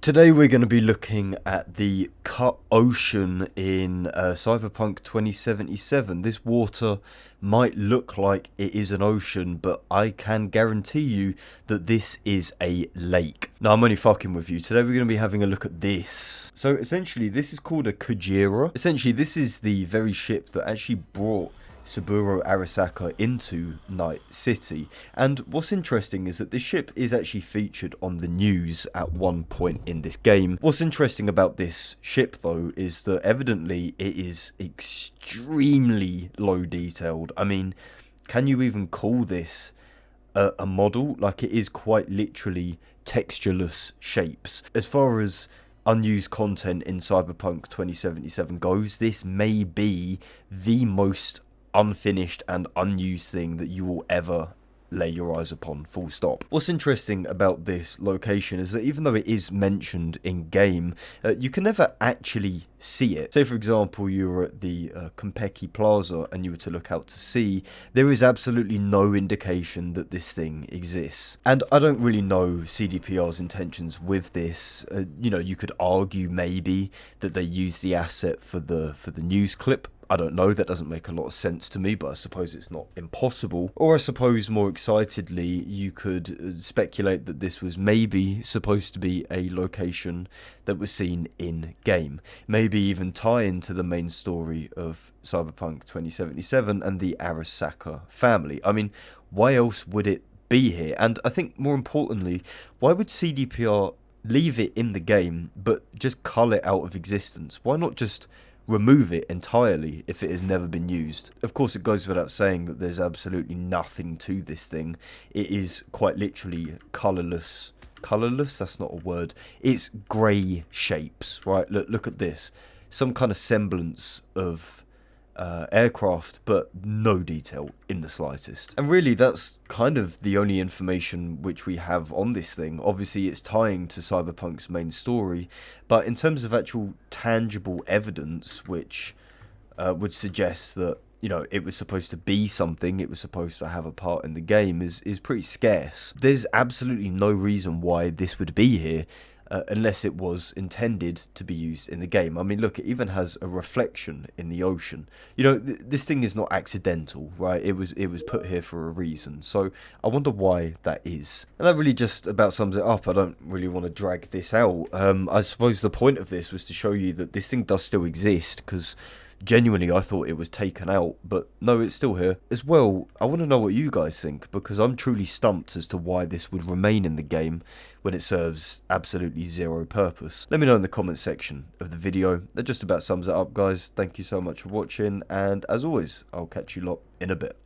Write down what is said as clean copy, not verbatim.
Today we're going to be looking at the cut ocean in Cyberpunk 2077. This water might look like it is an ocean, but I can guarantee you that this is a lake. Now, I'm only fucking with you. Today we're going to be having a look at this. So essentially this is called a Kujira. Essentially this is the very ship that actually brought Saburo Arasaka into Night City. And what's interesting is that this ship is actually featured on the news at one point in this game. What's interesting about this ship though is that evidently it is extremely low detailed. I mean, can you even call this a model? Like, it is quite literally textureless shapes. As far as unused content in Cyberpunk 2077 goes, this may be the most unfinished and unused thing that you will ever lay your eyes upon, full stop. What's interesting about this location is that even though it is mentioned in game, you can never actually see it. Say for example you're at the Konpeki Plaza and you were to look out to sea, there is absolutely no indication that this thing exists. And I don't really know CDPR's intentions with this. You know, you could argue maybe that they used the asset for the news clip. I don't know, that doesn't make a lot of sense to me, but I suppose it's not impossible. Or I suppose more excitedly, you could speculate that this was maybe supposed to be a location that was seen in game. Maybe even tie into the main story of Cyberpunk 2077 and the Arasaka family. I mean, why else would it be here? And I think more importantly, why would CDPR leave it in the game but just cull it out of existence? Why not just remove it entirely if it has never been used? Of course, it goes without saying that there's absolutely nothing to this thing. It is quite literally colourless. Colourless? That's not a word. It's grey shapes, right? Look at this. Some kind of semblance of aircraft, but no detail in the slightest. And really, that's kind of the only information which we have on this thing. Obviously, it's tying to Cyberpunk's main story, but in terms of actual tangible evidence, which would suggest that, you know, it was supposed to be something, it was supposed to have a part in the game, is pretty scarce. There's absolutely no reason why this would be here, unless it was intended to be used in the game. I mean, look, it even has a reflection in the ocean. You know, this thing is not accidental, right? It was put here for a reason. So I wonder why that is. And that really just about sums it up. I don't really want to drag this out. I suppose the point of this was to show you that this thing does still exist, because genuinely I thought it was taken out, but no, it's still here. As well, I want to know what you guys think, because I'm truly stumped as to why this would remain in the game when it serves absolutely zero purpose. Let me know in the comment section of the video. That just about sums it up, guys. Thank you so much for watching, and as always, I'll catch you lot in a bit.